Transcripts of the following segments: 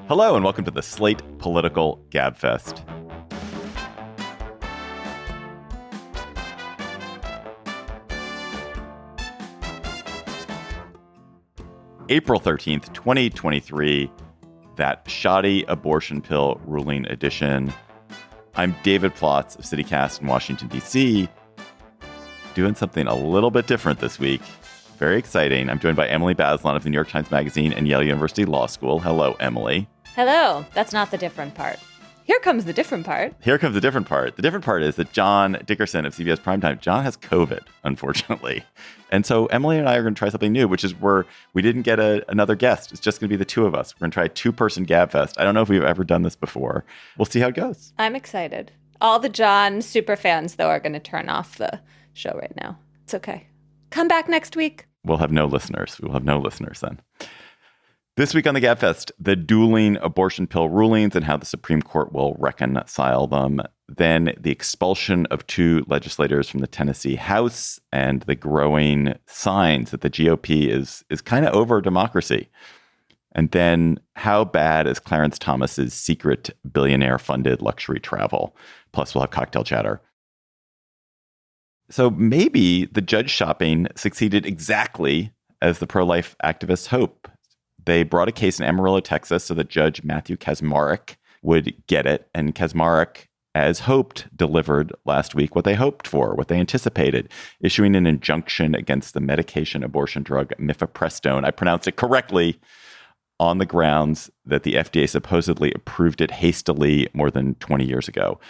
Hello and welcome to the Slate Political Gabfest. April 13th, 2023, that shoddy abortion pill ruling edition. I'm David Plotz of CityCast in Washington, D.C., doing something a little bit different this week. Very exciting. I'm joined by Emily Bazelon of the New York Times Magazine and Yale University Law School. Hello, Emily. Hello. That's not the different part. Here comes the different part. Here comes the different part. The different part is that John Dickerson of CBS Primetime, John has COVID, unfortunately. And so Emily and I are going to try something new, which is where we didn't get another guest. It's just going to be the two of us. We're going to try a two-person Gabfest. I don't know if we've ever done this before. We'll see how it goes. I'm excited. All the John super fans, though, are going to turn off the show right now. It's okay. Come back next week. We'll have no listeners. We'll have no listeners then. This week on the Gabfest, the dueling abortion pill rulings and how the Supreme Court will reconcile them. Then the expulsion of two legislators from the Tennessee House and the growing signs that the GOP is kind of over democracy. And then how bad is Clarence Thomas's secret billionaire-funded luxury travel? Plus, we'll have cocktail chatter. So maybe the judge shopping succeeded exactly as the pro-life activists hope. They brought a case in Amarillo, Texas, so that Judge Matthew Kacsmaryk would get it. And Kacsmaryk, as hoped, delivered last week what they hoped for, what they anticipated, issuing an injunction against the medication abortion drug Mifepristone. I pronounced it correctly on the grounds that the F.D.A. supposedly approved it hastily more than 20 years ago.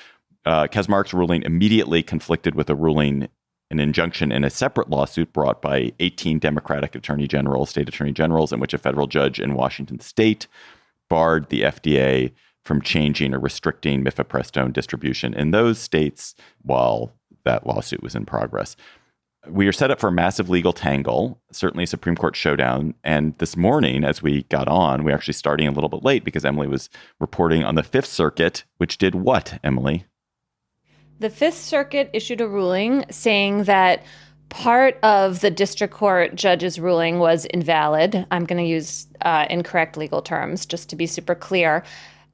Kacsmaryk's ruling immediately conflicted with a ruling, an injunction in a separate lawsuit brought by 18 Democratic state attorney generals, in which a federal judge in Washington state barred the FDA from changing or restricting Mifepristone distribution in those states while that lawsuit was in progress. We are set up for a massive legal tangle, certainly a Supreme Court showdown. And this morning, as we got on, we're actually starting a little bit late because Emily was reporting on the Fifth Circuit, which did what, Emily? The Fifth Circuit issued a ruling saying that part of the district court judge's ruling was invalid. I'm going to use incorrect legal terms just to be super clear.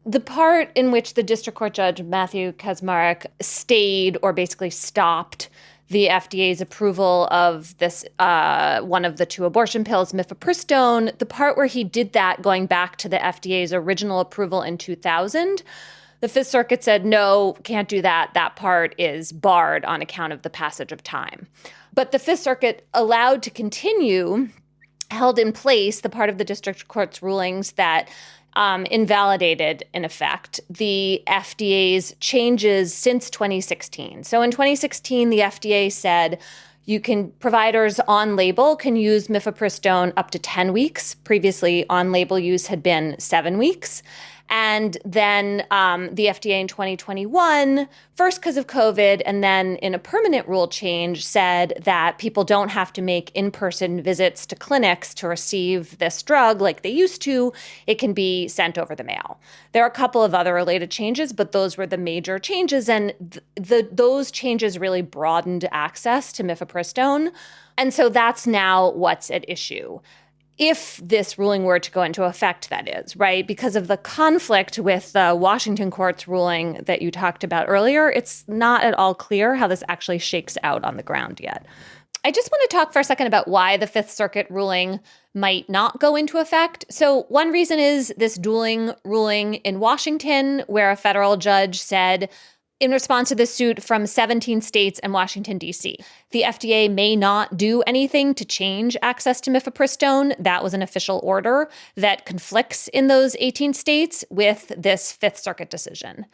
The part in which the district court judge, Matthew Kacsmaryk, stayed or basically stopped the FDA's approval of this one of the two abortion pills, Mifepristone, the part where he did that going back to the FDA's original approval in 2000, the Fifth Circuit said, no, can't do that. That part is barred on account of the passage of time. But the Fifth Circuit allowed to continue, held in place the part of the district court's rulings that invalidated, in effect, the FDA's changes since 2016. So in 2016, the FDA said providers on label can use Mifepristone up to 10 weeks. Previously, on label use had been 7 weeks. And then the FDA in 2021, first because of COVID, and then in a permanent rule change, said that people don't have to make in-person visits to clinics to receive this drug like they used to. It can be sent over the mail. There are a couple of other related changes, but those were the major changes. And those changes really broadened access to Mifepristone. And so that's now what's at issue. If this ruling were to go into effect, that is, right? Because of the conflict with the Washington court's ruling that you talked about earlier, it's not at all clear how this actually shakes out on the ground yet. I just want to talk for a second about why the Fifth Circuit ruling might not go into effect. So one reason is this dueling ruling in Washington, where a federal judge said, in response to this suit from 17 states and Washington, D.C., the FDA may not do anything to change access to Mifepristone. That was an official order that conflicts in those 18 states with this Fifth Circuit decision.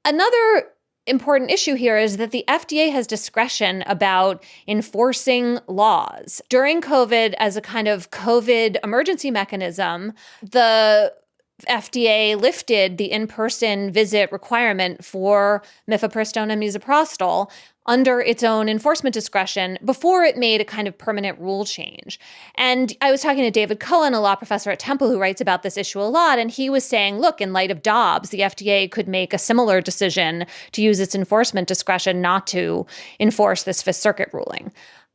Another important issue here is that the FDA has discretion about enforcing laws. During COVID, as a kind of COVID emergency mechanism, the FDA lifted the in-person visit requirement for Mifepristone and misoprostol under its own enforcement discretion before it made a kind of permanent rule change. And I was talking to David Cohen, a law professor at Temple who writes about this issue a lot, and he was saying, look, in light of Dobbs, the FDA could make a similar decision to use its enforcement discretion not to enforce this Fifth Circuit ruling.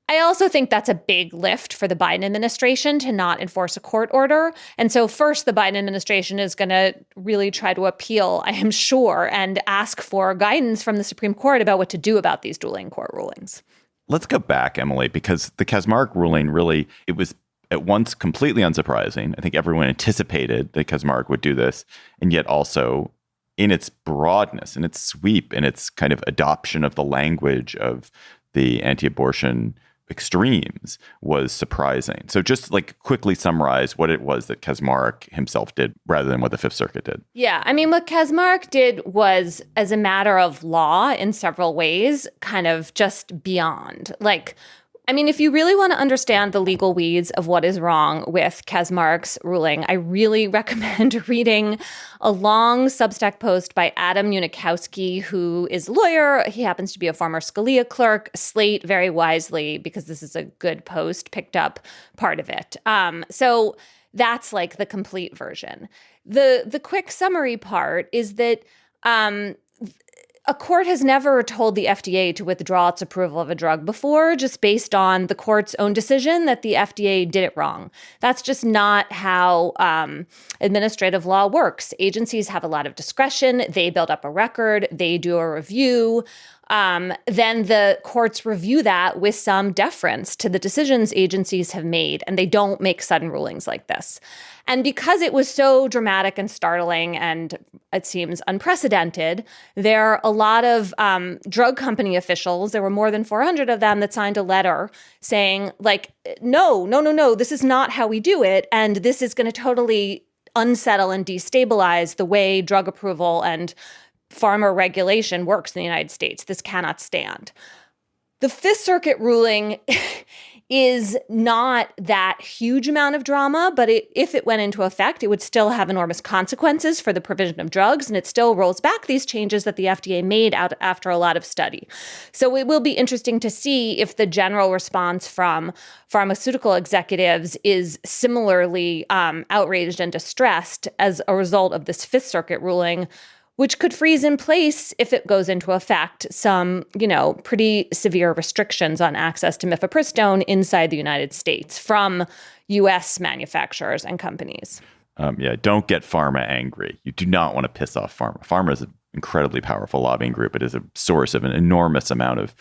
I also think that's a big lift for the Biden administration to not enforce a court order. And so first, the Biden administration is going to really try to appeal, I am sure, and ask for guidance from the Supreme Court about what to do about these dueling court rulings. Let's go back, Emily, because the Kaczmarek ruling really, it was at once completely unsurprising. I think everyone anticipated that Kaczmarek would do this, and yet also in its broadness, in its sweep, in its kind of adoption of the language of the anti-abortion extremes was surprising. So just like quickly summarize what it was that Kaczmarek himself did rather than what the Fifth Circuit did. Yeah, I mean, what Kaczmarek did was, as a matter of law in several ways, kind of just beyond. Like, I mean, if you really want to understand the legal weeds of what is wrong with Kaczmarek's ruling, I really recommend reading a long Substack post by Adam Unikowsky, who is a lawyer. He happens to be a former Scalia clerk. Slate, very wisely, because this is a good post, picked up part of it. So that's like the complete version. The quick summary part is that a court has never told the FDA to withdraw its approval of a drug before, just based on the court's own decision that the FDA did it wrong. That's just not how administrative law works. Agencies have a lot of discretion. They build up a record. They do a review. Then the courts review that with some deference to the decisions agencies have made, and they don't make sudden rulings like this. And because it was so dramatic and startling and it seems unprecedented, there are a lot of drug company officials, there were more than 400 of them, that signed a letter saying, like, no, this is not how we do it. And this is going to totally unsettle and destabilize the way drug approval and pharma regulation works in the United States. This cannot stand. The Fifth Circuit ruling is not that huge amount of drama, but if it went into effect, it would still have enormous consequences for the provision of drugs, and it still rolls back these changes that the FDA made out after a lot of study. So it will be interesting to see if the general response from pharmaceutical executives is similarly outraged and distressed as a result of this Fifth Circuit ruling, which could freeze in place, if it goes into effect, some, pretty severe restrictions on access to Mifepristone inside the United States from U.S. manufacturers and companies. Don't get pharma angry. You do not want to piss off pharma. Pharma is an incredibly powerful lobbying group. It is a source of an enormous amount of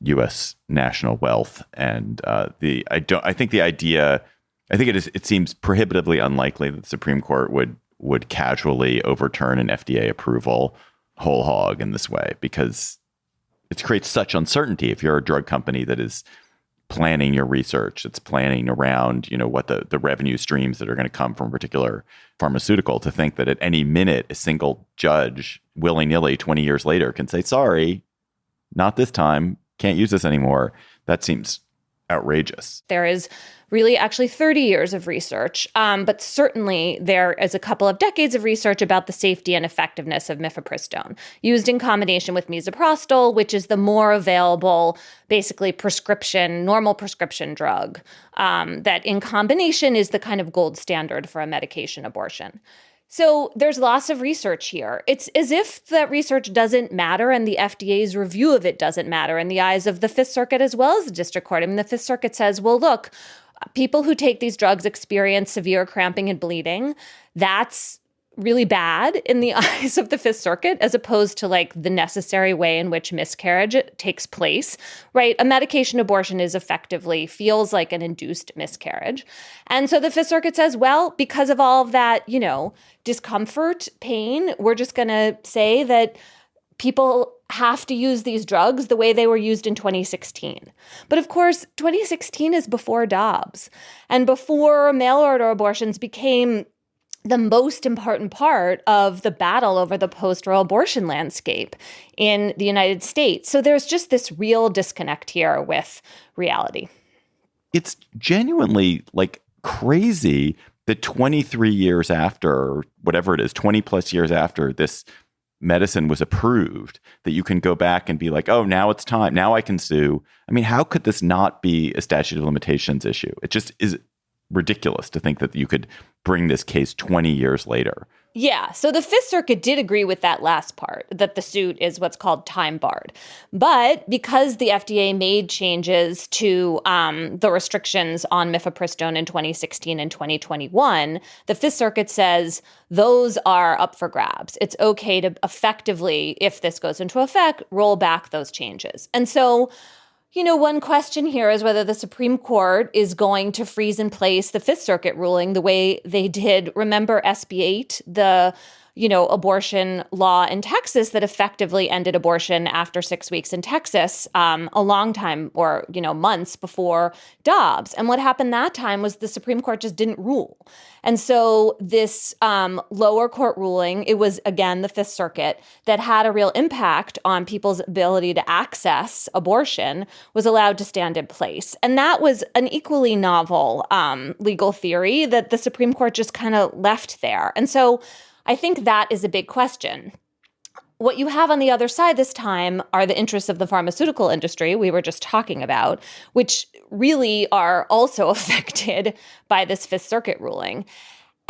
U.S. national wealth, and it seems prohibitively unlikely that the Supreme Court would casually overturn an FDA approval whole hog in this way, because it creates such uncertainty. If you're a drug company that is planning your research, it's planning around, what the revenue streams that are going to come from a particular pharmaceutical, to think that at any minute, a single judge willy-nilly 20 years later can say, sorry, not this time, can't use this anymore. That seems outrageous. There is really actually 30 years of research, but certainly there is a couple of decades of research about the safety and effectiveness of Mifepristone, used in combination with Misoprostol, which is the more available, basically normal prescription drug, that in combination is the kind of gold standard for a medication abortion. So there's lots of research here. It's as if that research doesn't matter and the FDA's review of it doesn't matter in the eyes of the Fifth Circuit as well as the District Court. I mean, the Fifth Circuit says, well, look, people who take these drugs experience severe cramping and bleeding. That's really bad in the eyes of the Fifth Circuit, as opposed to like the necessary way in which miscarriage takes place, right? A medication abortion feels like an induced miscarriage. And so the Fifth Circuit says, well, because of all of that, discomfort, pain, we're just going to say that people have to use these drugs the way they were used in 2016. But of course, 2016 is before Dobbs, and before mail order abortions became the most important part of the battle over the post-Roe abortion landscape in the United States. So there's just this real disconnect here with reality. It's genuinely crazy that 23 years after, or whatever it is, 20 plus years after this medicine was approved, that you can go back and be like, oh, now it's time. Now I can sue. I mean, how could this not be a statute of limitations issue? It just is ridiculous to think that you could bring this case 20 years later Yeah, so the Fifth Circuit did agree with that last part, that the suit is what's called time barred. But because the FDA made changes to the restrictions on Mifepristone in 2016 and 2021, the Fifth Circuit says those are up for grabs. It's okay to effectively, if this goes into effect, roll back those changes. And so, one question here is whether the Supreme Court is going to freeze in place the Fifth Circuit ruling the way they did. Remember SB 8, the abortion law in Texas that effectively ended abortion after 6 weeks in Texas, a long time or, months before Dobbs. And what happened that time was the Supreme Court just didn't rule. And so this lower court ruling, it was, again, the Fifth Circuit that had a real impact on people's ability to access abortion, was allowed to stand in place. And that was an equally novel legal theory that the Supreme Court just kind of left there. And so I think that is a big question. What you have on the other side this time are the interests of the pharmaceutical industry we were just talking about, which really are also affected by this Fifth Circuit ruling.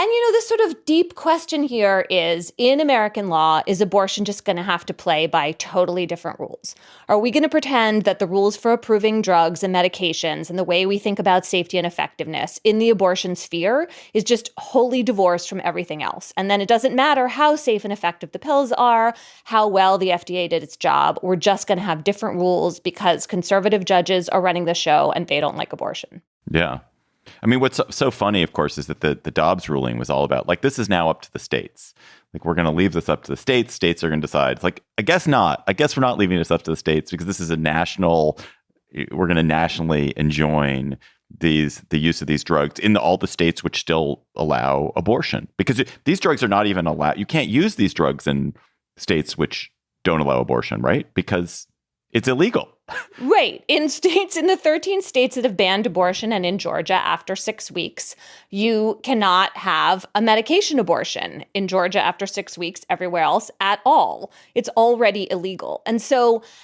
And, the sort of deep question here is, in American law, is abortion just going to have to play by totally different rules? Are we going to pretend that the rules for approving drugs and medications and the way we think about safety and effectiveness in the abortion sphere is just wholly divorced from everything else? And then it doesn't matter how safe and effective the pills are, how well the FDA did its job. We're just going to have different rules because conservative judges are running the show and they don't like abortion. Yeah. I mean, what's so funny, of course, is that the Dobbs ruling was all about, this is now up to the states. We're going to leave this up to the states. States are going to decide. It's I guess not. I guess we're not leaving this up to the states because this is we're going to nationally enjoin the use of these drugs in all the states which still allow abortion. Because these drugs are not even allowed. You can't use these drugs in states which don't allow abortion, right? Because it's illegal. Right. In the 13 states that have banned abortion and in Georgia after 6 weeks, you cannot have a medication abortion in Georgia after 6 weeks, everywhere else at all. It's already illegal. And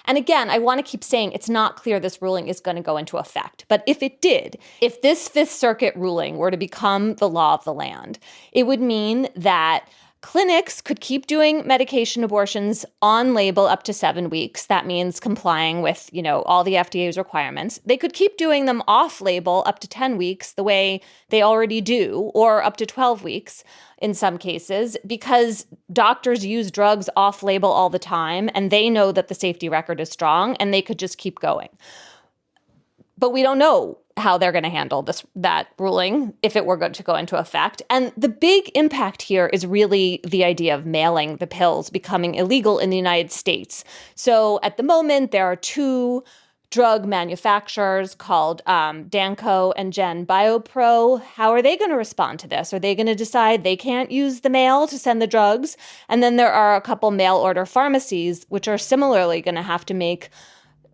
again, I want to keep saying it's not clear this ruling is going to go into effect. But if it did, if this Fifth Circuit ruling were to become the law of the land, it would mean that clinics could keep doing medication abortions on label up to 7 weeks. That means complying with, all the FDA's requirements. They could keep doing them off label up to 10 weeks the way they already do, or up to 12 weeks in some cases, because doctors use drugs off label all the time and they know that the safety record is strong and they could just keep going. But we don't know how they're going to handle that ruling if it were going to go into effect. And the big impact here is really the idea of mailing the pills becoming illegal in the United States. So at the moment, there are two drug manufacturers called Danco and Gen Biopro. How are they going to respond to this? Are they going to decide they can't use the mail to send the drugs? And then there are a couple mail order pharmacies, which are similarly going to have to make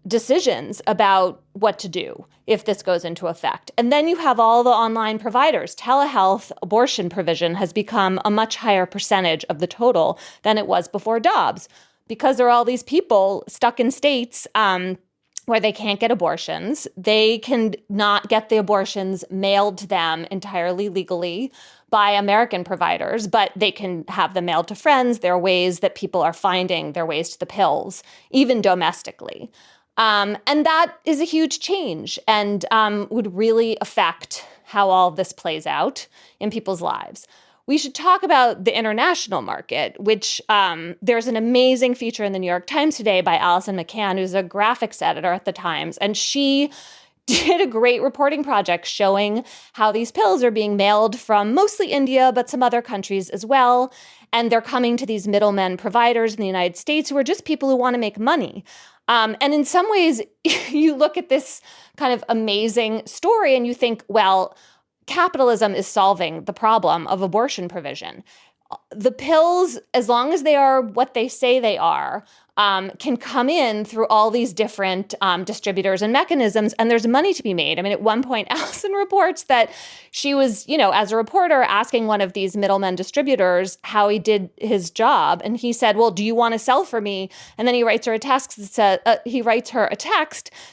decisions about what to do if this goes into effect. And then you have all the online providers. Telehealth abortion provision has become a much higher percentage of the total than it was before Dobbs, because there are all these people stuck in states where they can't get abortions. They can not get the abortions mailed to them entirely legally by American providers, but they can have them mailed to friends. There are ways that people are finding their ways to the pills, even domestically. And that is a huge change and would really affect how all of this plays out in people's lives. We should talk about the international market, which there's an amazing feature in the New York Times today by Allison McCann, who's a graphics editor at the Times. And she did a great reporting project showing how these pills are being mailed from mostly India, but some other countries as well. And they're coming to these middlemen providers in the United States who are just people who want to make money. And in some ways, you look at this kind of amazing story and you think, well, capitalism is solving the problem of abortion provision. The pills, as long as they are what they say they are, can come in through all these different distributors and mechanisms, and there's money to be made. I mean, at one point, Allison reports that she was, as a reporter, asking one of these middlemen distributors how he did his job, and he said, "Well, do you want to sell for me?" And then he writes her a text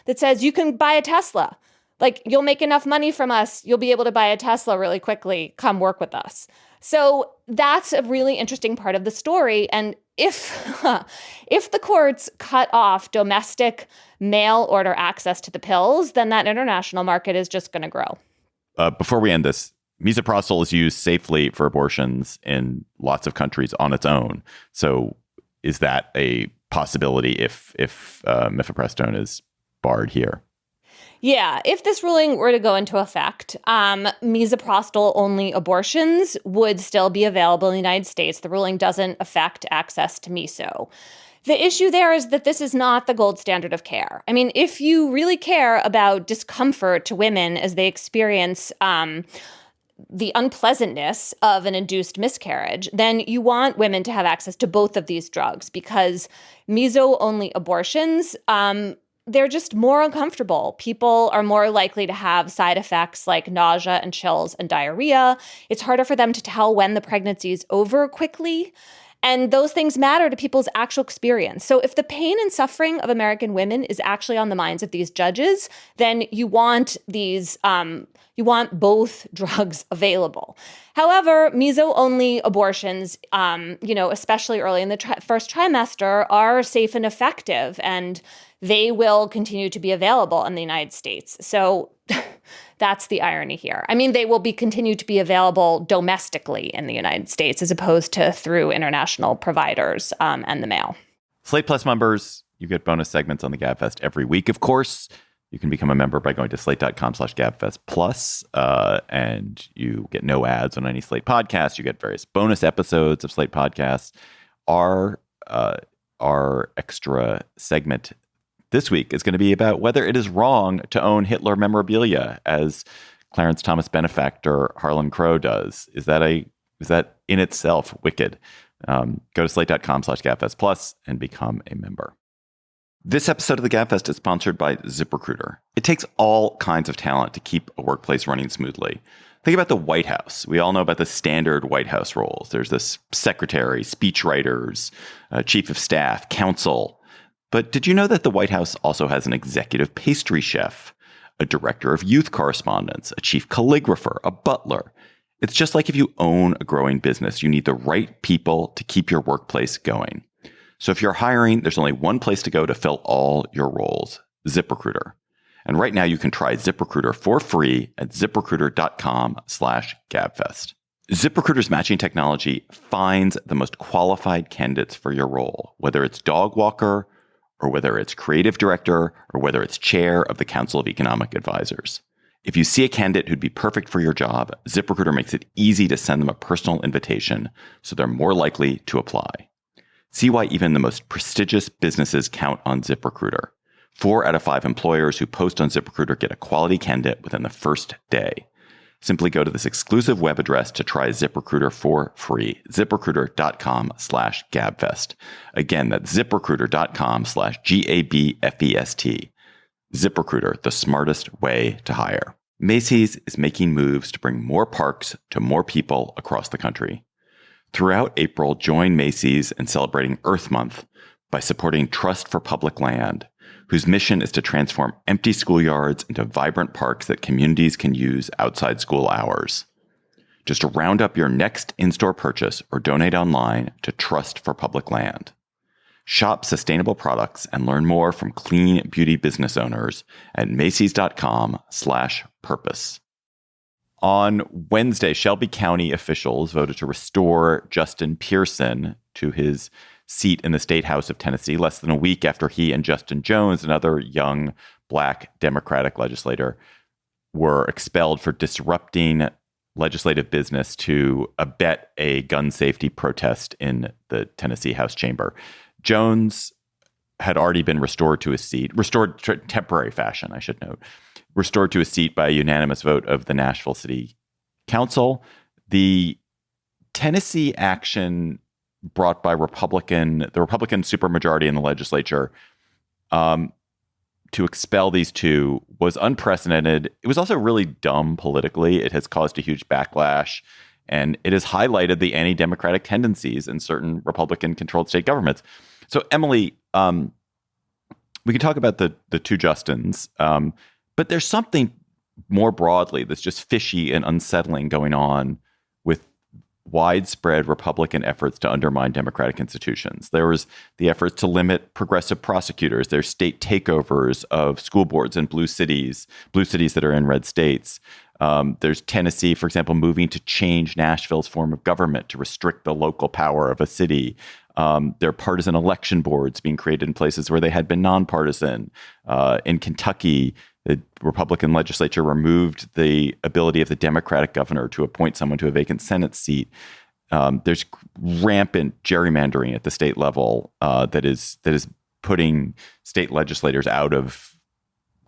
that says, "You can buy a Tesla." Like, you'll make enough money from us, you'll be able to buy a Tesla really quickly. Come work with us. So that's a really interesting part of the story. And if the courts cut off domestic mail order access to the pills, then that international market is just going to grow. Before we end this, Mifepristone is used safely for abortions in lots of countries on its own. So is that a possibility if Mifepristone is barred here? Yeah, if this ruling were to go into effect, misoprostol-only abortions would still be available in the United States. The ruling doesn't affect access to miso. The issue there is that this is not the gold standard of care. I mean, if you really care about discomfort to women as they experience the unpleasantness of an induced miscarriage, then you want women to have access to both of these drugs, because miso-only abortions, they're just more uncomfortable. People are more likely to have side effects like nausea and chills and diarrhea. It's harder for them to tell when the pregnancy is over quickly. And those things matter to people's actual experience. So if the pain and suffering of American women is actually on the minds of these judges, then you want both drugs available. However, miso-only abortions, especially early in the first trimester, are safe and effective, and they will continue to be available in the United States. So that's the irony here. I mean, they will continue to be available domestically in the United States as opposed to through international providers and the mail. Slate Plus members, you get bonus segments on the Gabfest every week, of course. You can become a member by going to slate.com/Gabfest Plus, and you get no ads on any Slate podcasts. You get various bonus episodes of Slate podcasts. Our extra segment this week is going to be about whether it is wrong to own Hitler memorabilia, as Clarence Thomas benefactor Harlan Crow does. Is that in itself wicked? Go to slate.com/Gabfest Plus and become a member. This episode of the Gabfest is sponsored by ZipRecruiter. It takes all kinds of talent to keep a workplace running smoothly. Think about the White House. We all know about the standard White House roles. There's this secretary, speechwriters, chief of staff, counsel. But did you know that the White House also has an executive pastry chef, a director of youth correspondence, a chief calligrapher, a butler? It's just like if you own a growing business, you need the right people to keep your workplace going. So if you're hiring, there's only one place to go to fill all your roles: ZipRecruiter. And right now you can try ZipRecruiter for free at ZipRecruiter.com/Gabfest. ZipRecruiter's matching technology finds the most qualified candidates for your role, whether it's dog walker, or whether it's creative director, or whether it's chair of the Council of Economic Advisors. If you see a candidate who'd be perfect for your job, ZipRecruiter makes it easy to send them a personal invitation, so they're more likely to apply. See why even the most prestigious businesses count on ZipRecruiter. 4 out of 5 employers who post on ZipRecruiter get a quality candidate within the first day. Simply go to this exclusive web address to try ZipRecruiter for free. ZipRecruiter.com/Gabfest. Again, that's ZipRecruiter.com/GABFEST. ZipRecruiter, the smartest way to hire. Macy's is making moves to bring more parks to more people across the country. Throughout April, join Macy's in celebrating Earth Month by supporting Trust for Public Land, whose mission is to transform empty schoolyards into vibrant parks that communities can use outside school hours. Just round up your next in-store purchase or donate online to Trust for Public Land. Shop sustainable products and learn more from clean beauty business owners at Macys.com/purpose. On Wednesday, Shelby County officials voted to restore Justin Pearson to his seat in the State House of Tennessee, less than a week after he and Justin Jones, another young Black Democratic legislator, were expelled for disrupting legislative business to abet a gun safety protest in the Tennessee House chamber. Jones had already been restored to his seat, restored to temporary fashion, I should note, restored to his seat by a unanimous vote of the Nashville City Council. The Tennessee action brought by the Republican supermajority in the legislature to expel these two was unprecedented. It was also really dumb politically. It has caused a huge backlash, and it has highlighted the anti-democratic tendencies in certain Republican-controlled state governments. So, Emily, we can talk about the two Justins, but there's something more broadly that's just fishy and unsettling going on with widespread Republican efforts to undermine democratic institutions. There was the efforts to limit progressive prosecutors. There's state takeovers of school boards in blue cities that are in red states. There's Tennessee, for example, moving to change Nashville's form of government to restrict the local power of a city. There are partisan election boards being created in places where they had been nonpartisan. In Kentucky, the Republican legislature removed the ability of the Democratic governor to appoint someone to a vacant Senate seat. There's rampant gerrymandering at the state level that is putting state legislators out of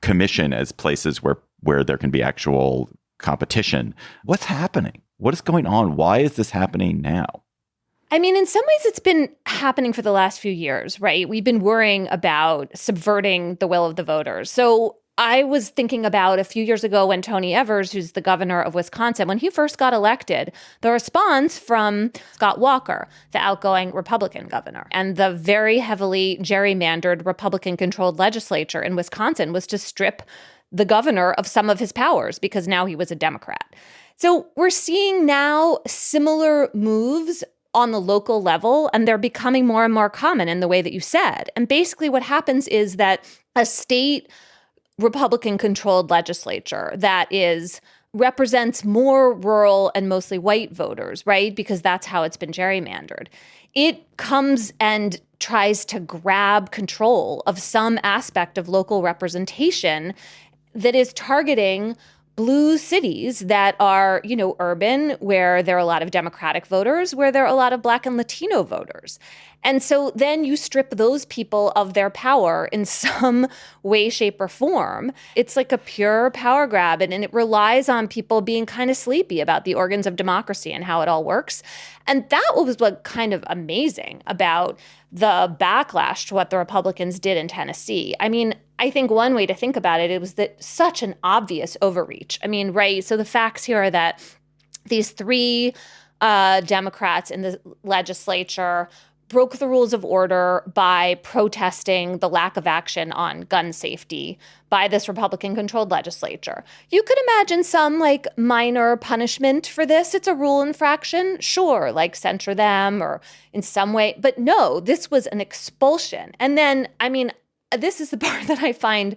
commission as places where there can be actual competition. What's happening? What is going on? Why is this happening now? I mean, in some ways, it's been happening for the last few years, right? We've been worrying about subverting the will of the voters. So I was thinking about a few years ago when Tony Evers, who's the governor of Wisconsin, when he first got elected, the response from Scott Walker, the outgoing Republican governor, and the very heavily gerrymandered Republican-controlled legislature in Wisconsin was to strip the governor of some of his powers because now he was a Democrat. So we're seeing now similar moves on the local level, and they're becoming more and more common in the way that you said. And basically what happens is that a state Republican-controlled legislature that represents more rural and mostly white voters, right? Because that's how it's been gerrymandered. It comes and tries to grab control of some aspect of local representation that is targeting blue cities that are, urban, where there are a lot of Democratic voters, where there are a lot of Black and Latino voters. And so then you strip those people of their power in some way, shape, or form. It's like a pure power grab, and it relies on people being kind of sleepy about the organs of democracy and how it all works. And that was what kind of amazing about the backlash to what the Republicans did in Tennessee. I mean, I think one way to think about it was that such an obvious overreach. I mean, right? So the facts here are that these three Democrats in the legislature broke the rules of order by protesting the lack of action on gun safety by this Republican-controlled legislature. You could imagine some minor punishment for this. It's a rule infraction, sure, censure them or in some way. But no, this was an expulsion. And then, this is the part that I find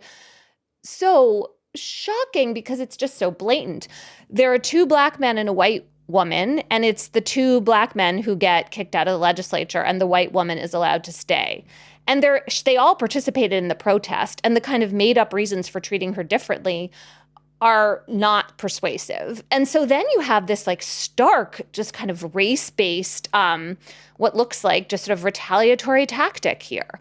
so shocking because it's just so blatant. There are two Black men and a white woman, and it's the two Black men who get kicked out of the legislature, and the white woman is allowed to stay. And they all participated in the protest, and the kind of made-up reasons for treating her differently are not persuasive. And so then you have this stark, just kind of race-based, what looks like just sort of retaliatory tactic here.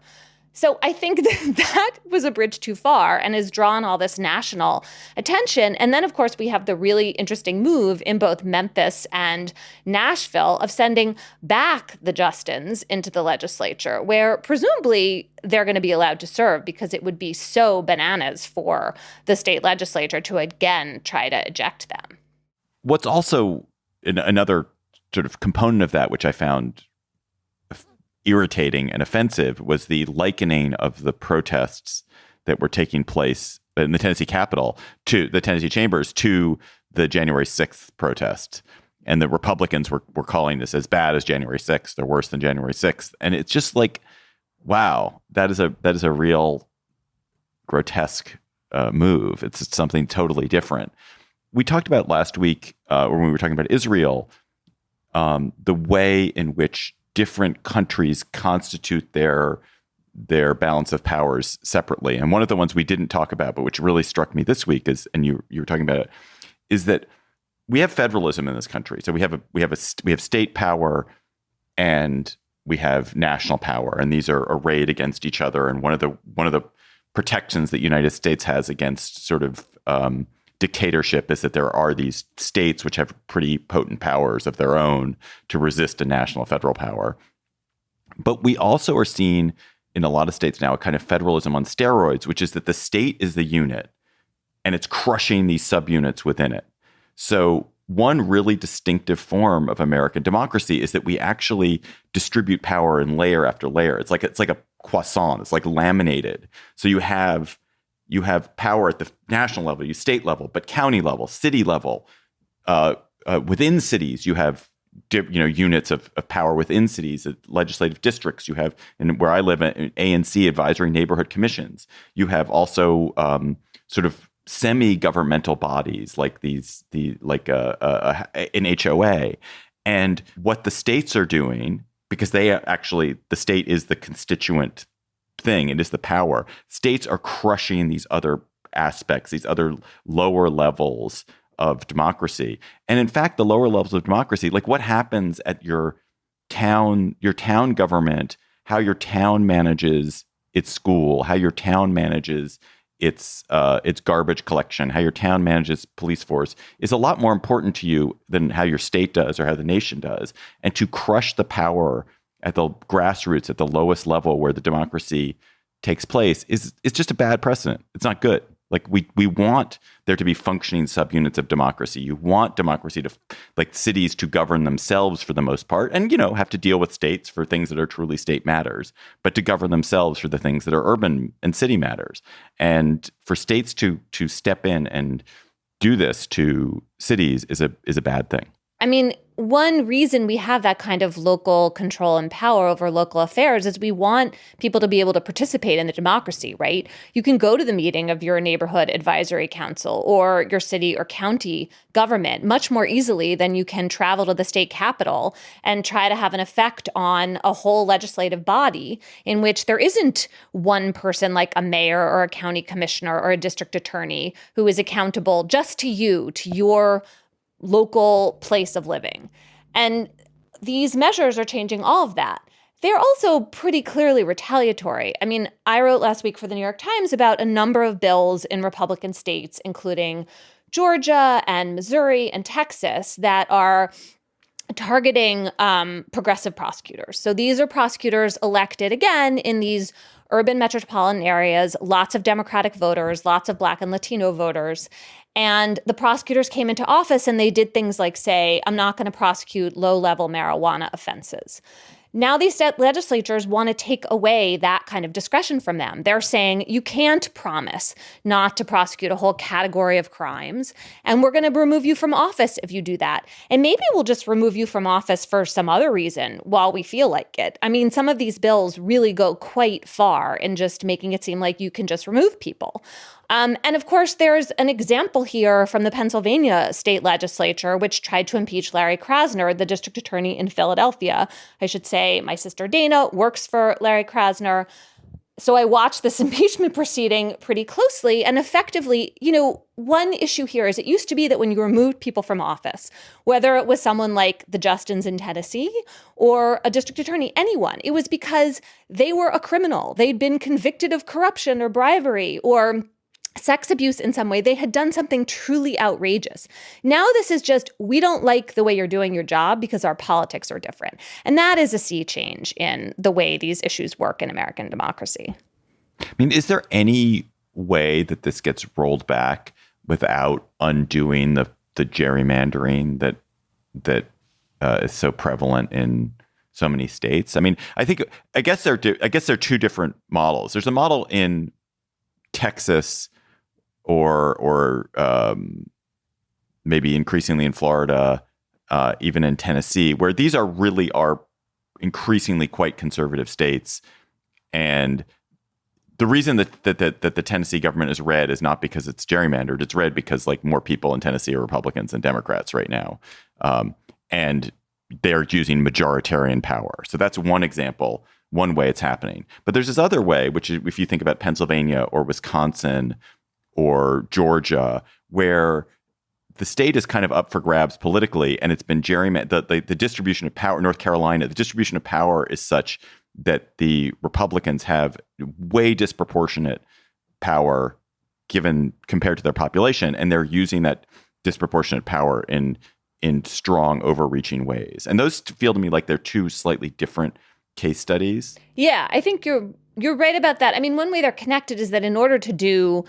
So I think that was a bridge too far and has drawn all this national attention. And then, of course, we have the really interesting move in both Memphis and Nashville of sending back the Justins into the legislature, where presumably they're going to be allowed to serve because it would be so bananas for the state legislature to again try to eject them. What's also another sort of component of that, which I found irritating and offensive, was the likening of the protests that were taking place in the Tennessee Capitol to the Tennessee chambers to the January 6th protest. And the Republicans were calling this as bad as January 6th or worse than January 6th. And it's just wow, that is a real grotesque move. It's something totally different. We talked about last week when we were talking about Israel, the way in which different countries constitute their balance of powers separately. And one of the ones we didn't talk about, but which really struck me this week is, and you were talking about it, is that we have federalism in this country. So we have state power and we have national power, and these are arrayed against each other. And one of the protections that the United States has against sort of dictatorship is that there are these states which have pretty potent powers of their own to resist a national federal power. But we also are seeing in a lot of states now a kind of federalism on steroids, which is that the state is the unit and it's crushing these subunits within it. So one really distinctive form of American democracy is that we actually distribute power in layer after layer. It's like a croissant. It's like laminated. So you have You have power at the national level, you state level, but county level, city level. Within cities, you have units of power within cities, legislative districts. You have, and where I live, ANC, advisory neighborhood commissions. You have also sort of semi-governmental bodies like an HOA. And what the states are doing, because the state is the constituent thing, it is the power. States are crushing these other aspects, these other lower levels of democracy. And in fact, the lower levels of democracy, like what happens at your town government, how your town manages its school, how your town manages its garbage collection, how your town manages police force, is a lot more important to you than how your state does or how the nation does. And to crush the power at the grassroots, at the lowest level where the democracy takes place, is just a bad precedent. It's not good. Like we want there to be functioning subunits of democracy. You want democracy to, like cities, to govern themselves for the most part, and have to deal with states for things that are truly state matters, but to govern themselves for the things that are urban and city matters. And for states to step in and do this to cities is a bad thing. I mean, one reason we have that kind of local control and power over local affairs is we want people to be able to participate in the democracy, right? You can go to the meeting of your neighborhood advisory council or your city or county government much more easily than you can travel to the state capitol and try to have an effect on a whole legislative body in which there isn't one person like a mayor or a county commissioner or a district attorney who is accountable just to you, to your local place of living. And these measures are changing all of that. They're also pretty clearly retaliatory. I mean, I wrote last week for the New York Times about a number of bills in Republican states, including Georgia and Missouri and Texas, that are targeting progressive prosecutors. So these are prosecutors elected, again, in these urban metropolitan areas, lots of Democratic voters, lots of Black and Latino voters. And the prosecutors came into office and they did things like say, I'm not going to prosecute low-level marijuana offenses. Now these state legislatures want to take away that kind of discretion from them. They're saying you can't promise not to prosecute a whole category of crimes, and we're going to remove you from office if you do that. And maybe we'll just remove you from office for some other reason while we feel like it. I mean, some of these bills really go quite far in just making it seem like you can just remove people. And of course, there's an example here from the Pennsylvania state legislature, which tried to impeach Larry Krasner, the district attorney in Philadelphia. I should say my sister Dana works for Larry Krasner. So I watched this impeachment proceeding pretty closely. And effectively, one issue here is it used to be that when you removed people from office, whether it was someone like the Justins in Tennessee or a district attorney, anyone, it was because they were a criminal. They'd been convicted of corruption or bribery or sex abuse in some way. They had done something truly outrageous. Now this is just, we don't like the way you're doing your job because our politics are different. And that is a sea change in the way these issues work in American democracy. I mean, is there any way that this gets rolled back without undoing the gerrymandering that is so prevalent in so many states? I mean, I guess there are two different models. There's a model in Texas or maybe increasingly in Florida, even in Tennessee, where these are increasingly quite conservative states. And the reason that the Tennessee government is red is not because it's gerrymandered. It's red because like more people in Tennessee are Republicans than Democrats right now. And they're using majoritarian power. So that's one example, one way it's happening. But there's this other way, which is if you think about Pennsylvania or Wisconsin or Georgia, where the state is kind of up for grabs politically, and it's been gerrymandered. The distribution of power, North Carolina, the distribution of power is such that the Republicans have way disproportionate power given compared to their population, and they're using that disproportionate power in strong, overreaching ways. And those feel to me like they're two slightly different case studies. Yeah, I think you're You're right about that. I mean, one way they're connected is that in order to do,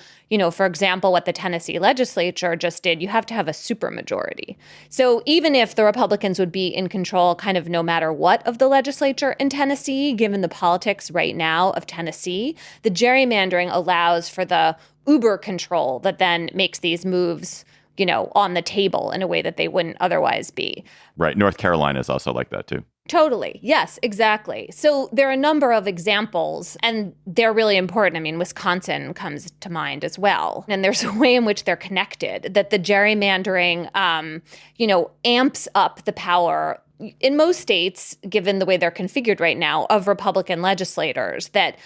for example, what the Tennessee legislature just did, you have to have a supermajority. So even if the Republicans would be in control kind of no matter what of the legislature in Tennessee, given the politics right now of Tennessee, the gerrymandering allows for the uber control that then makes these moves, on the table in a way that they wouldn't otherwise be. Right. North Carolina is also like that, too. Totally. Yes, exactly. So there are a number of examples, and they're really important. I mean, Wisconsin comes to mind as well. And there's a way in which they're connected, that the gerrymandering, amps up the power in most states, given the way they're configured right now, of Republican legislators, that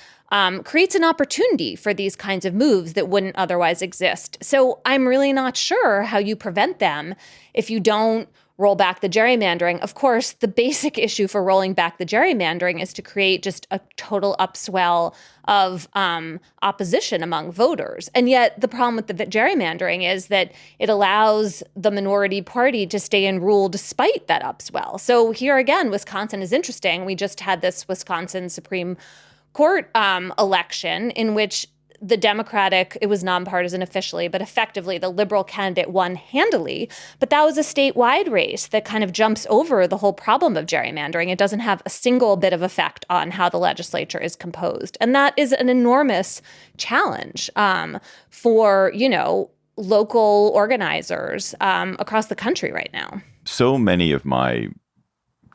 creates an opportunity for these kinds of moves that wouldn't otherwise exist. So I'm really not sure how you prevent them if you don't roll back the gerrymandering. Of course, the basic issue for rolling back the gerrymandering is to create just a total upswell of opposition among voters. And yet the problem with the gerrymandering is that it allows the minority party to stay in rule despite that upswell. So here again, Wisconsin is interesting. We just had this Wisconsin Supreme Court election in which the Democratic, it was nonpartisan officially, but effectively the liberal candidate won handily. But that was a statewide race that kind of jumps over the whole problem of gerrymandering. It doesn't have a single bit of effect on how the legislature is composed. And that is an enormous challenge for, local organizers across the country right now. So many of my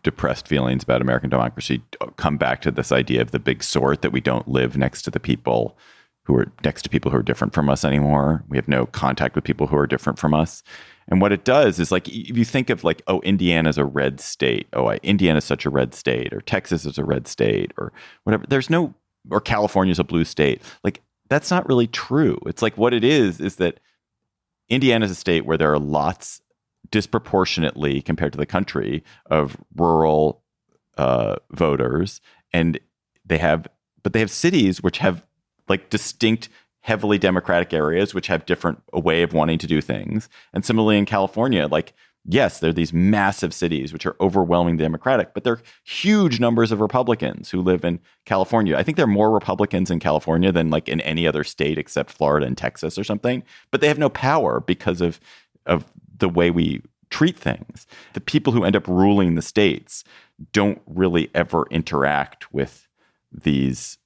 depressed feelings about American democracy come back to this idea of the big sort, that we don't live next to the people who are different from us anymore. We have no contact with people who are different from us. And what it does is, like, if you think of like, oh, Indiana's a red state. Oh, Indiana's such a red state, or Texas is a red state, or whatever. Or California's a blue state. Like, that's not really true. It's like, what it is that Indiana's a state where there are lots, disproportionately compared to the country, of rural voters. And they have cities which have like distinct, heavily Democratic areas, which have a way of wanting to do things. And similarly in California, like, yes, there are these massive cities which are overwhelmingly Democratic, but there are huge numbers of Republicans who live in California. I think there are more Republicans in California than like in any other state except Florida and Texas or something. But they have no power because of the way we treat things. The people who end up ruling the states don't really ever interact with these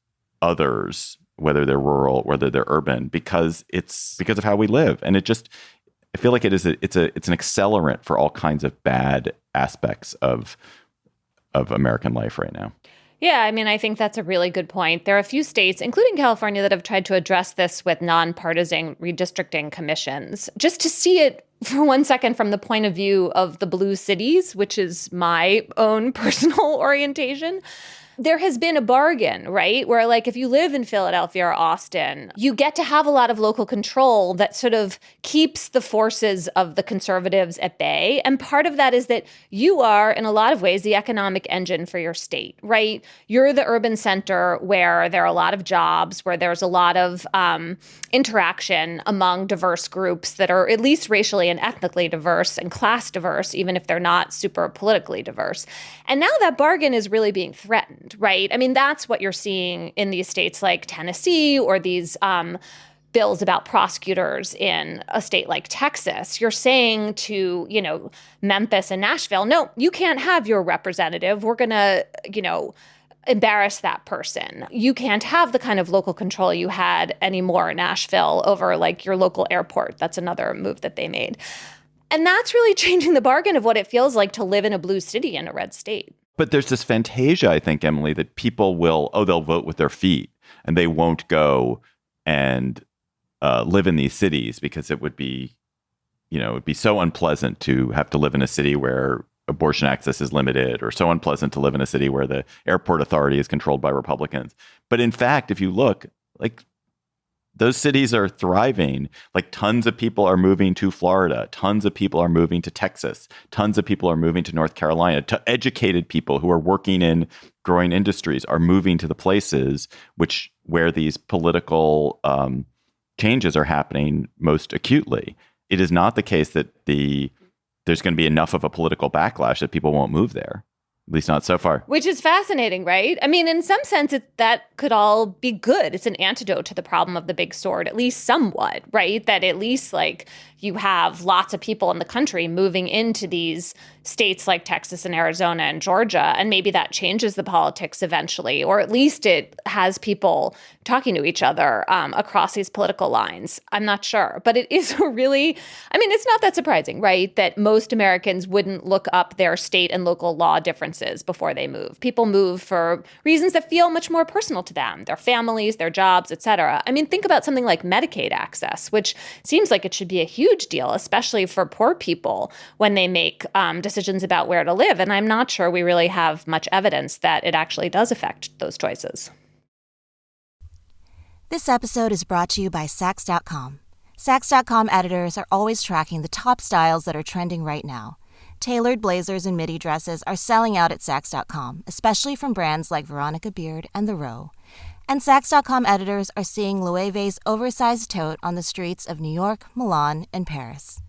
others, whether they're rural, whether they're urban, because of how we live. And I feel like it's an accelerant for all kinds of bad aspects of American life right now. Yeah, I mean, I think that's a really good point. There are a few states, including California, that have tried to address this with nonpartisan redistricting commissions. Just to see it for 1 second from the point of view of the blue cities, which is my own personal orientation, there has been a bargain, right? Where like if you live in Philadelphia or Austin, you get to have a lot of local control that sort of keeps the forces of the conservatives at bay. And part of that is that you are, in a lot of ways, the economic engine for your state, right? You're the urban center where there are a lot of jobs, where there's a lot of interaction among diverse groups that are at least racially and ethnically diverse and class diverse, even if they're not super politically diverse. And now that bargain is really being threatened. Right. I mean, that's what you're seeing in these states like Tennessee, or these bills about prosecutors in a state like Texas. You're saying to, Memphis and Nashville, no, you can't have your representative. We're going to, embarrass that person. You can't have the kind of local control you had anymore in Nashville over like your local airport. That's another move that they made. And that's really changing the bargain of what it feels like to live in a blue city in a red state. But there's this fantasia, I think, Emily, that people they'll vote with their feet and they won't go and live in these cities because it would be so unpleasant to have to live in a city where abortion access is limited, or so unpleasant to live in a city where the airport authority is controlled by Republicans. But in fact, if you look, like, those cities are thriving. Like, tons of people are moving to Florida. Tons of people are moving to Texas. Tons of people are moving to North Carolina. Educated people who are working in growing industries are moving to the places where these political changes are happening most acutely. It is not the case that there's going to be enough of a political backlash that people won't move there. At least not so far. Which is fascinating, right? I mean, in some sense, that could all be good. It's an antidote to the problem of the big sword, at least somewhat, right? That at least, like, you have lots of people in the country moving into these states like Texas and Arizona and Georgia, and maybe that changes the politics eventually, or at least it has people talking to each other across these political lines. I'm not sure, but it is really, I mean, it's not that surprising, right? That most Americans wouldn't look up their state and local law differences before they move. People move for reasons that feel much more personal to them, their families, their jobs, et cetera. I mean, think about something like Medicaid access, which seems like it should be a huge deal, especially for poor people when they make decisions about where to live. And I'm not sure we really have much evidence that it actually does affect those choices. This episode is brought to you by Saks.com. Saks.com editors are always tracking the top styles that are trending right now. Tailored blazers and midi dresses are selling out at Saks.com, especially from brands like Veronica Beard and The Row. And Saks.com editors are seeing Loewe's oversized tote on the streets of New York, Milan, and Paris.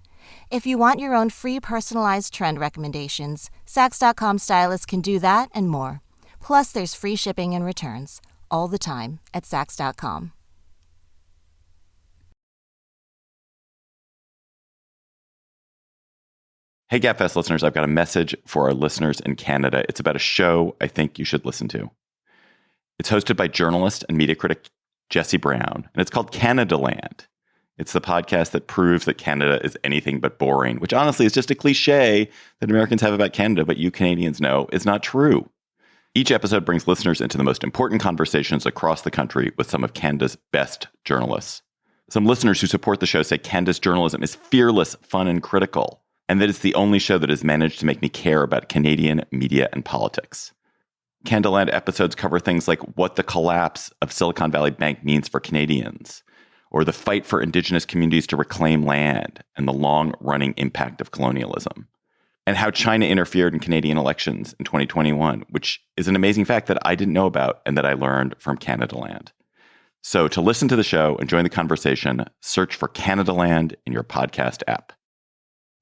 If you want your own free personalized trend recommendations, Saks.com stylists can do that and more. Plus, there's free shipping and returns all the time at Saks.com. Hey, Gabfest listeners, I've got a message for our listeners in Canada. It's about a show I think you should listen to. It's hosted by journalist and media critic Jesse Brown, and it's called Canadaland. It's the podcast that proves that Canada is anything but boring, which honestly is just a cliche that Americans have about Canada, but you Canadians know is not true. Each episode brings listeners into the most important conversations across the country with some of Canada's best journalists. Some listeners who support the show say Canada's journalism is fearless, fun, and critical, and that it's the only show that has managed to make me care about Canadian media and politics. Canadaland episodes cover things like what the collapse of Silicon Valley Bank means for Canadians, or the fight for Indigenous communities to reclaim land and the long-running impact of colonialism, and how China interfered in Canadian elections in 2021, which is an amazing fact that I didn't know about and that I learned from Canadaland. So to listen to the show and join the conversation, search for Canadaland in your podcast app.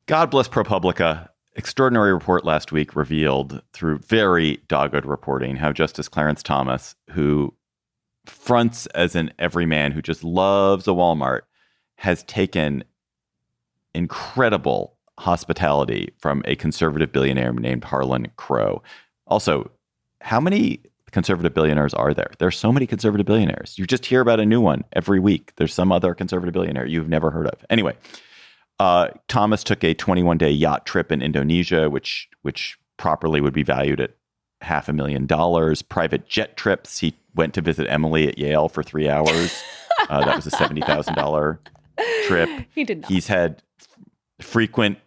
God bless ProPublica. Extraordinary report last week revealed through very dogged reporting how Justice Clarence Thomas, who fronts as an everyman who just loves a Walmart, has taken incredible hospitality from a conservative billionaire named Harlan Crow. Also, how many conservative billionaires are there? There are so many conservative billionaires. You just hear about a new one every week. There's some other conservative billionaire you've never heard of. Anyway, Thomas took a 21-day yacht trip in Indonesia, which properly would be valued at $500,000. Private jet trips. He went to visit Emily at Yale for 3 hours. That was a $70,000 trip. He did not. He's had frequent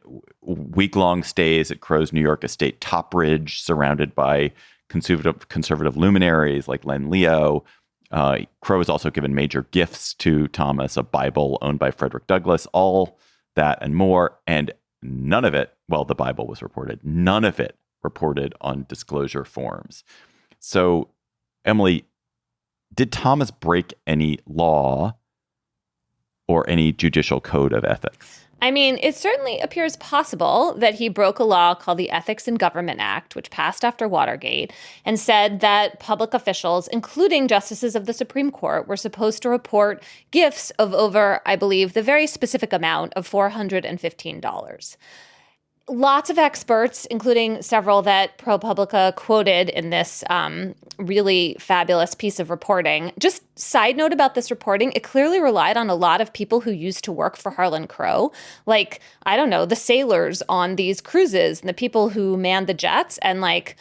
week-long stays at Crow's New York estate Top Ridge, surrounded by conservative luminaries like Len Leo. Crow has also given major gifts to Thomas, a Bible owned by Frederick Douglass, all that and more. And none of it, well, the Bible was reported, none of it reported on disclosure forms. So, Emily, did Thomas break any law or any judicial code of ethics? I mean, it certainly appears possible that he broke a law called the Ethics in Government Act, which passed after Watergate, and said that public officials, including justices of the Supreme Court, were supposed to report gifts of over, I believe, the very specific amount of $415. Lots of experts, including several that ProPublica quoted in this really fabulous piece of reporting. Just side note about this reporting, it clearly relied on a lot of people who used to work for Harlan Crow. Like, I don't know, the sailors on these cruises and the people who manned the jets. And like,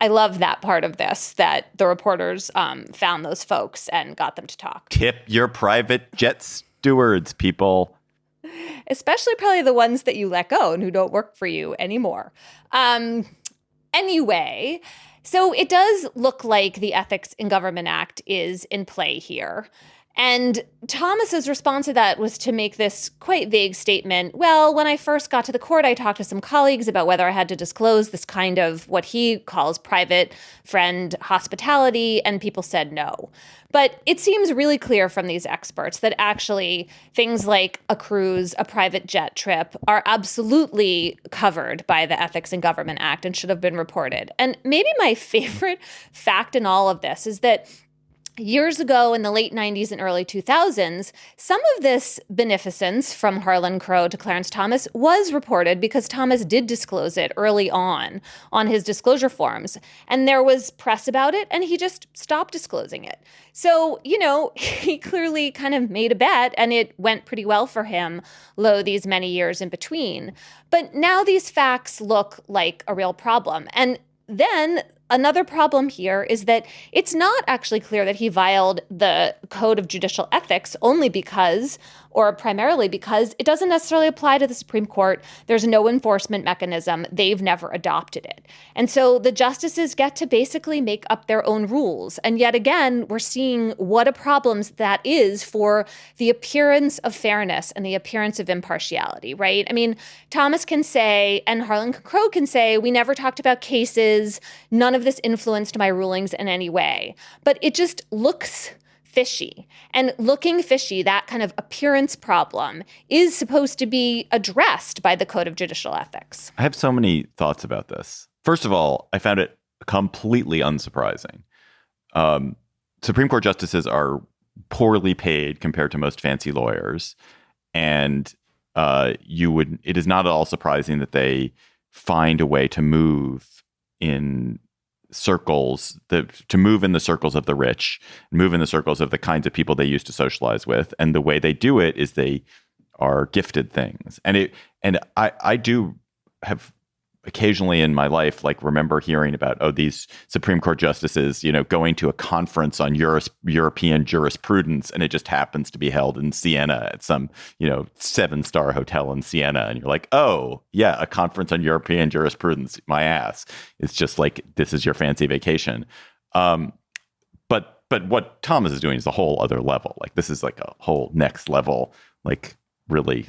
I love that part of this, that the reporters found those folks and got them to talk. Tip your private jet stewards, people. Especially probably the ones that you let go and who don't work for you anymore. Anyway, so it does look like the Ethics in Government Act is in play here. And Thomas's response to that was to make this quite vague statement. Well, when I first got to the court, I talked to some colleagues about whether I had to disclose this kind of what he calls private friend hospitality, and people said no. But it seems really clear from these experts that actually things like a cruise, a private jet trip are absolutely covered by the Ethics in Government Act and should have been reported. And maybe my favorite fact in all of this is that years ago in the late 90s and early 2000s, some of this beneficence from Harlan Crow to Clarence Thomas was reported because Thomas did disclose it early on his disclosure forms. And there was press about it, and he just stopped disclosing it. So, he clearly kind of made a bet, and it went pretty well for him, lo these many years in between. But now these facts look like a real problem. And then another problem here is that it's not actually clear that he violated the Code of Judicial Ethics only because, or primarily because, it doesn't necessarily apply to the Supreme Court. There's no enforcement mechanism. They've never adopted it. And so the justices get to basically make up their own rules. And yet again, we're seeing what a problem that is for the appearance of fairness and the appearance of impartiality, right? I mean, Thomas can say, and Harlan Crow can say, we never talked about cases. None of this influenced my rulings in any way. But it just looks fishy. And looking fishy, that kind of appearance problem, is supposed to be addressed by the Code of Judicial Ethics. I have so many thoughts about this. First of all, I found it completely unsurprising. Supreme Court justices are poorly paid compared to most fancy lawyers. And it is not at all surprising that they find a way to move in circles, to move in the circles of the rich, move in the circles of the kinds of people they used to socialize with. And the way they do it is they are gifted things. And I do have occasionally in my life, remember hearing about, these Supreme Court justices, going to a conference on European jurisprudence, and it just happens to be held in Siena at some, 7-star hotel in Siena. And you're like, oh, yeah, a conference on European jurisprudence, my ass. It's just like, this is your fancy vacation. But what Thomas is doing is a whole other level. This is like a whole next level, really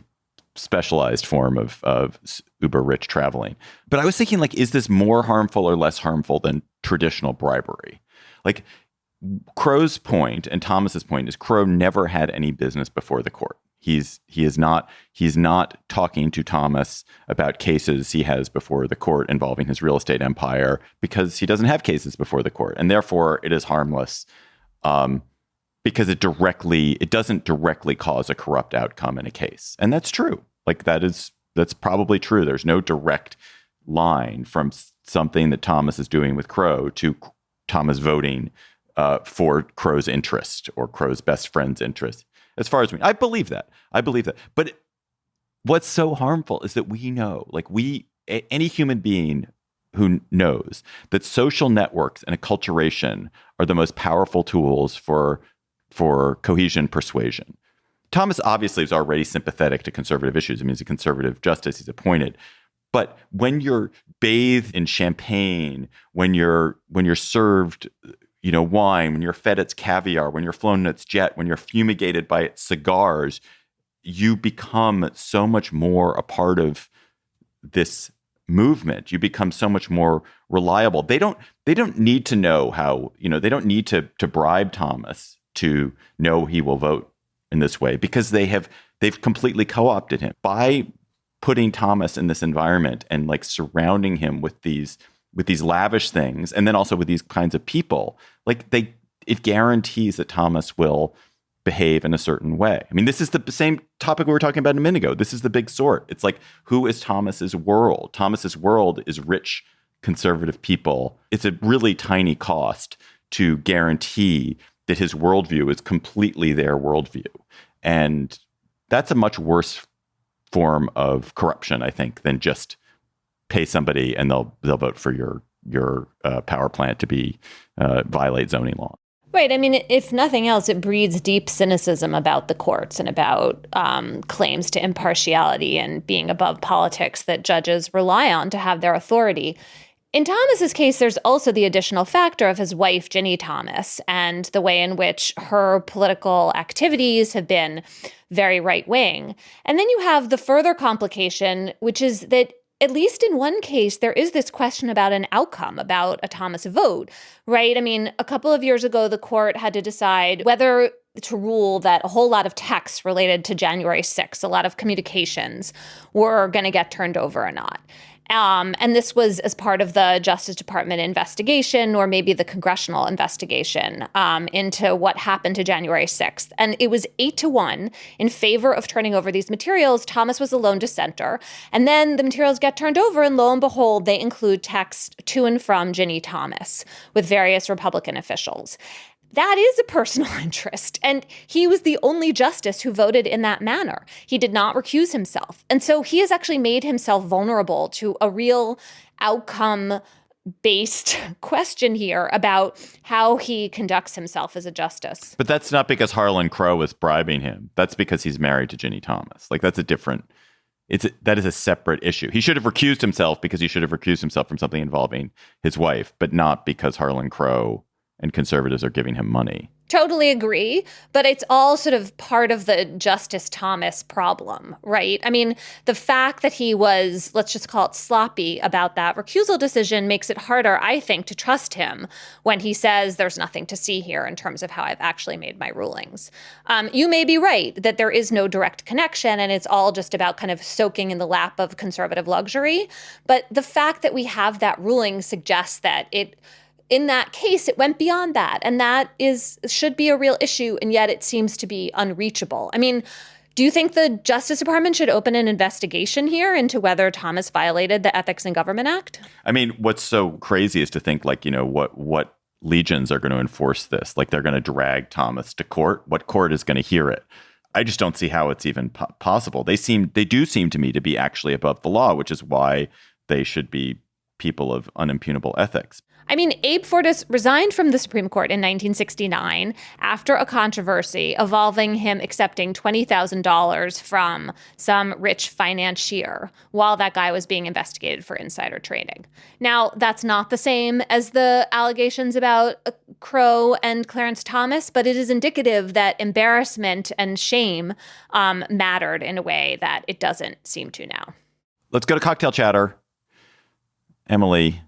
specialized form of uber rich traveling. But I was thinking, is this more harmful or less harmful than traditional bribery? Crow's point and Thomas's point is Crow never had any business before the court. He's not talking to Thomas about cases he has before the court involving his real estate empire because he doesn't have cases before the court, and therefore it is harmless because it doesn't directly cause a corrupt outcome in a case. And that's true. That's probably true. There's no direct line from something that Thomas is doing with Crow to Thomas voting for Crow's interest or Crow's best friend's interest. As far as I believe that. But what's so harmful is that we know, any human being who knows that social networks and acculturation are the most powerful tools for cohesion persuasion. Thomas obviously is already sympathetic to conservative issues. I mean, he's a conservative justice. He's appointed. But when you're bathed in champagne, when you're served, wine, when you're fed its caviar, when you're flown in its jet, when you're fumigated by its cigars, you become so much more a part of this movement. You become so much more reliable. They don't need to know how, they don't need to bribe Thomas to know he will vote in this way because they've completely co-opted him by putting Thomas in this environment and surrounding him with these lavish things, and then also with these kinds of people. It guarantees that Thomas will behave in a certain way. I mean, this is the same topic we were talking about a minute ago. This is the big sort. It's who is Thomas's world? Thomas's world is rich conservative people. It's a really tiny cost to guarantee that his worldview is completely their worldview. And that's a much worse form of corruption, I think, than just pay somebody and they'll vote for your power plant to be violate zoning law. Right. I mean, if nothing else, it breeds deep cynicism about the courts and about claims to impartiality and being above politics that judges rely on to have their authority. In Thomas's case, there's also the additional factor of his wife, Ginny Thomas, and the way in which her political activities have been very right-wing. And then you have the further complication, which is that at least in one case, there is this question about an outcome, about a Thomas vote, right? I mean, a couple of years ago, the court had to decide whether to rule that a whole lot of texts related to January 6th, a lot of communications, were going to get turned over or not. And this was as part of the Justice Department investigation, or maybe the congressional investigation into what happened to January 6th. And it was 8-1 in favor of turning over these materials. Thomas was the lone dissenter. And then the materials get turned over, and lo and behold, they include text to and from Ginny Thomas with various Republican officials. That is a personal interest. And he was the only justice who voted in that manner. He did not recuse himself. And so he has actually made himself vulnerable to a real outcome-based question here about how he conducts himself as a justice. But that's not because Harlan Crow was bribing him. That's because he's married to Ginny Thomas. Like, that's a different... that is a separate issue. He should have recused himself because he should have recused himself from something involving his wife, but not because Harlan Crow and conservatives are giving him money. Totally agree. But it's all sort of part of the Justice Thomas problem, right? I mean, the fact that he was, let's just call it sloppy about that recusal decision makes it harder, I think, to trust him when he says there's nothing to see here in terms of how I've actually made my rulings. You may be right that there is no direct connection and it's all just about kind of soaking in the lap of conservative luxury. But the fact that we have that ruling suggests that in that case, it went beyond that. And that should be a real issue. And yet it seems to be unreachable. I mean, do you think the Justice Department should open an investigation here into whether Thomas violated the Ethics in Government Act? I mean, what's so crazy is to think, like, you know, what legions are going to enforce this? Like, they're going to drag Thomas to court. What court is going to hear it? I just don't see how it's even possible. They do seem to me to be actually above the law, which is why they should be people of unimpugnable ethics. I mean, Abe Fortas resigned from the Supreme Court in 1969 after a controversy involving him accepting $20,000 from some rich financier while that guy was being investigated for insider trading. Now, that's not the same as the allegations about Crow and Clarence Thomas, but it is indicative that embarrassment and shame mattered in a way that it doesn't seem to now. Let's go to cocktail chatter. Emily,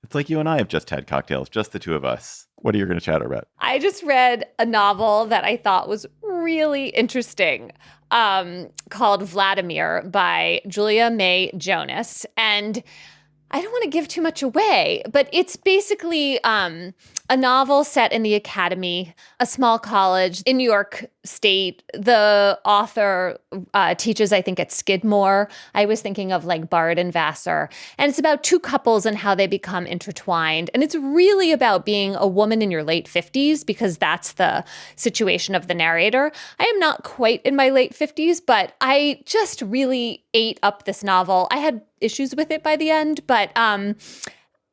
it's like you and I have just had cocktails, just the two of us. What are you going to chatter about? I just read a novel that I thought was really interesting called Vladimir by Julia May Jonas. And I don't want to give too much away, but it's basically a novel set in the academy, a small college in New York State. The author teaches, I think, at Skidmore. I was thinking of like Bard and Vassar. And it's about two couples and how they become intertwined. And it's really about being a woman in your late 50s, because that's the situation of the narrator. I am not quite in my late 50s, but I just really ate up this novel. I had issues with it by the end, but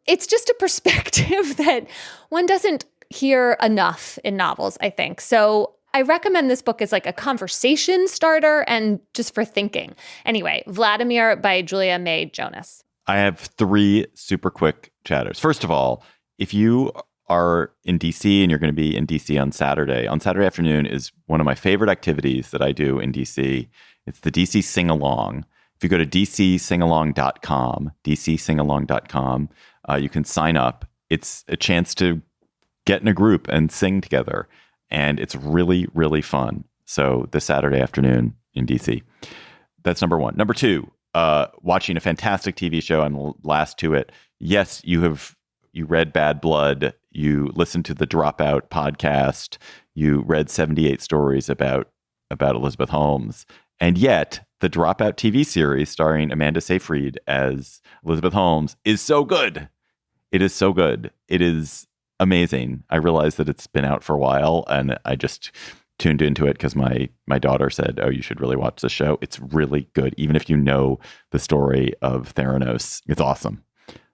it's just a perspective that one doesn't hear enough in novels, I think. So I recommend this book as like a conversation starter and just for thinking. Anyway, Vladimir by Julia May Jonas. I have 3 super quick chatters. First of all, if you are in DC and you're going to be in DC on Saturday afternoon is one of my favorite activities that I do in DC. It's the DC Sing-Along. If you go to dcsingalong.com, you can sign up. It's a chance to get in a group and sing together. And it's really, really fun. So this Saturday afternoon in DC. That's number 1. Number 2, watching a fantastic TV show. I'm last to it. Yes, you read Bad Blood. You listened to the Dropout podcast. You read 78 stories about Elizabeth Holmes. And yet, the Dropout TV series starring Amanda Seyfried as Elizabeth Holmes is so good. It is so good. It is amazing. I realize that it's been out for a while, and I just tuned into it because my daughter said, "Oh, you should really watch this show. It's really good, even if you know the story of Theranos. It's awesome."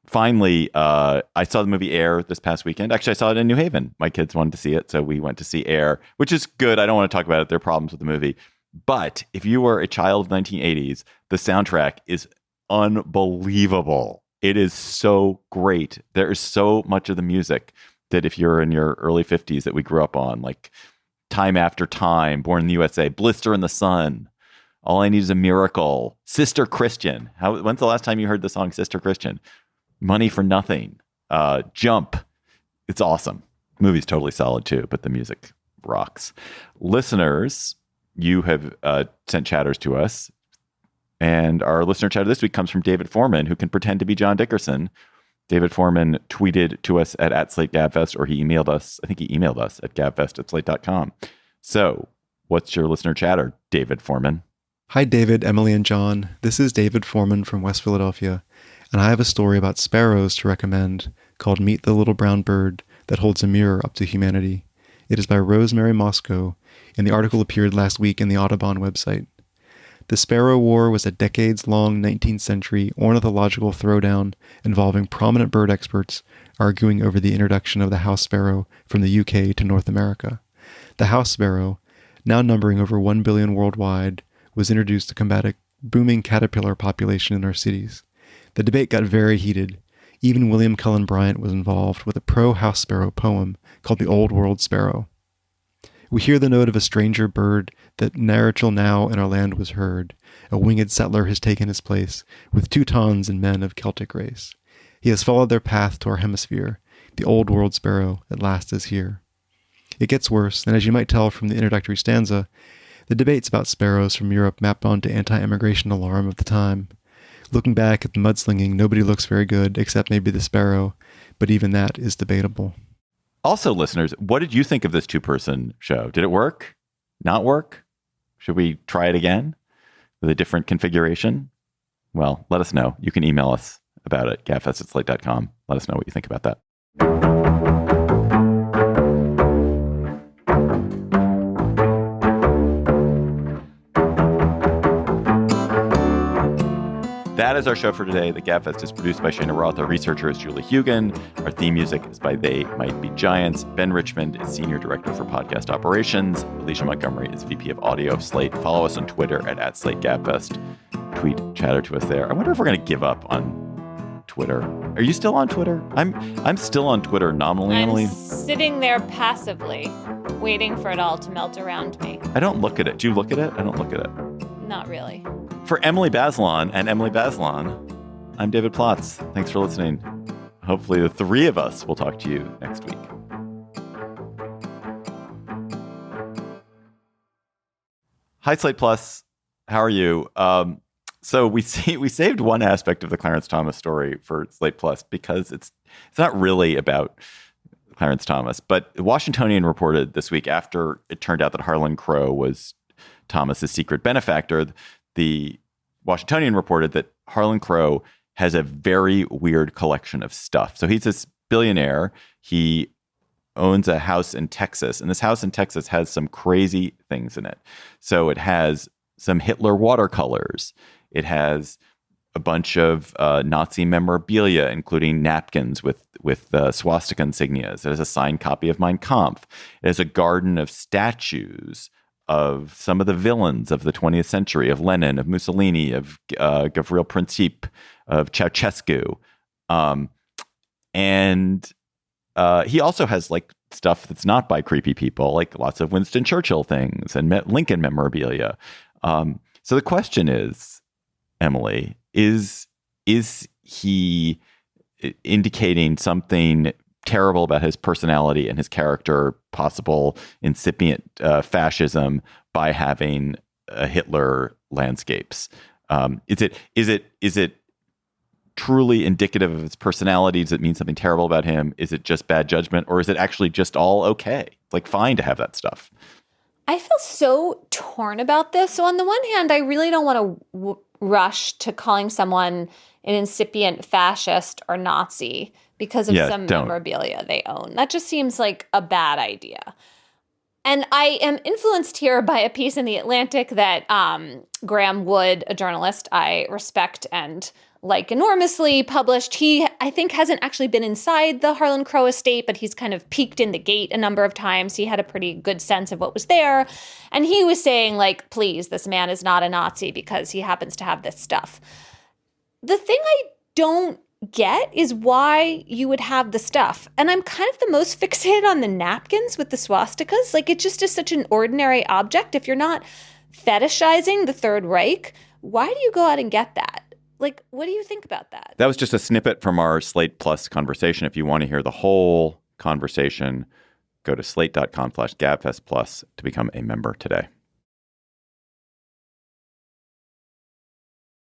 Finally, I saw the movie Air this past weekend. Actually, I saw it in New Haven. My kids wanted to see it, so we went to see Air, which is good. I don't want to talk about it. There are problems with the movie. But if you were a child of the 1980s, the soundtrack is unbelievable. It is so great. There is so much of the music that if you're in your early 50s that we grew up on, like Time After Time, Born in the USA, Blister in the Sun, All I Need is a Miracle, Sister Christian. When's the last time you heard the song Sister Christian? Money for Nothing, Jump. It's awesome. Movie's totally solid too, but the music rocks. Listeners, you have sent chatters to us. And our listener chatter this week comes from David Foreman, who can pretend to be John Dickerson. David Foreman tweeted to us at @SlateGabfest, or he emailed us. I think he emailed us at gabfest@slate.com. So what's your listener chatter, David Foreman? Hi, David, Emily, and John. This is David Foreman from West Philadelphia, and I have a story about sparrows to recommend called Meet the Little Brown Bird That Holds a Mirror Up to Humanity. It is by Rosemary Moscow, and the article appeared last week in the Audubon website. The Sparrow War was a decades-long 19th century ornithological throwdown involving prominent bird experts arguing over the introduction of the house sparrow from the UK to North America. The house sparrow, now numbering over 1 billion worldwide, was introduced to combat a booming caterpillar population in our cities. The debate got very heated. Even William Cullen Bryant was involved with a pro-house sparrow poem called The Old World Sparrow. We hear the note of a stranger bird that ne'er till now in our land was heard. A winged settler has taken his place, with Teutons and men of Celtic race. He has followed their path to our hemisphere. The old world sparrow at last is here. It gets worse, and as you might tell from the introductory stanza, the debates about sparrows from Europe mapped onto anti-immigration alarm of the time. Looking back at the mudslinging, nobody looks very good, except maybe the sparrow, but even that is debatable. Also, listeners, what did you think of this two-person show? Did it work? Not work? Should we try it again with a different configuration? Well, let us know. You can email us about it, gabfest@slate.com. Let us know what you think about that. That is our show for today. The Gabfest is produced by Shana Roth. Our researcher is Julie Hugan. Our theme music is by They Might Be Giants. Ben Richmond is Senior Director for Podcast Operations. Alicia Montgomery is VP of Audio of Slate. Follow us on Twitter at @SlateGabfest. Tweet, chatter to us there. I wonder if we're going to give up on Twitter. Are you still on Twitter? I'm still on Twitter nominally, Emily. I'm sitting there passively, waiting for it all to melt around me. I don't look at it. Do you look at it? I don't look at it. Not really. For Emily Bazelon and Emily Bazelon, I'm David Plotz. Thanks for listening. Hopefully the three of us will talk to you next week. Hi, Slate Plus. How are you? So we saved one aspect of the Clarence Thomas story for Slate Plus because it's not really about Clarence Thomas. But the Washingtonian reported this week, after it turned out that Harlan Crow was Thomas's secret benefactor, the Washingtonian reported that Harlan Crow has a very weird collection of stuff. So he's this billionaire. He owns a house in Texas, and this house in Texas has some crazy things in it. So it has some Hitler watercolors. It has a bunch of Nazi memorabilia, including napkins with swastika insignias. It has a signed copy of Mein Kampf. It has a garden of statues of some of the villains of the 20th century, of Lenin, of Mussolini, of Gavril Princip, of Ceausescu. And he also has like stuff that's not by creepy people, like lots of Winston Churchill things and Lincoln memorabilia. So the question is, Emily, is he indicating something terrible about his personality and his character, possible incipient fascism, by having Hitler landscapes? Is it truly indicative of his personality? Does it mean something terrible about him? Is it just bad judgment, or is it actually just all okay? It's like fine to have that stuff. I feel so torn about this. So on the one hand, I really don't want to rush to calling someone an incipient fascist or Nazi because of memorabilia they own. That just seems like a bad idea. And I am influenced here by a piece in The Atlantic that Graham Wood, a journalist I respect and like enormously, published. He, I think, hasn't actually been inside the Harlan Crow estate, but he's kind of peeked in the gate a number of times. He had a pretty good sense of what was there. And he was saying, like, please, this man is not a Nazi because he happens to have this stuff. The thing I don't get is why you would have the stuff. And I'm kind of the most fixated on the napkins with the swastikas. Like, it just is such an ordinary object. If you're not fetishizing the Third Reich, why do you go out and get that? Like, what do you think about that? That was just a snippet from our Slate Plus conversation. If you want to hear the whole conversation, go to slate.com/gabfest plus to become a member today.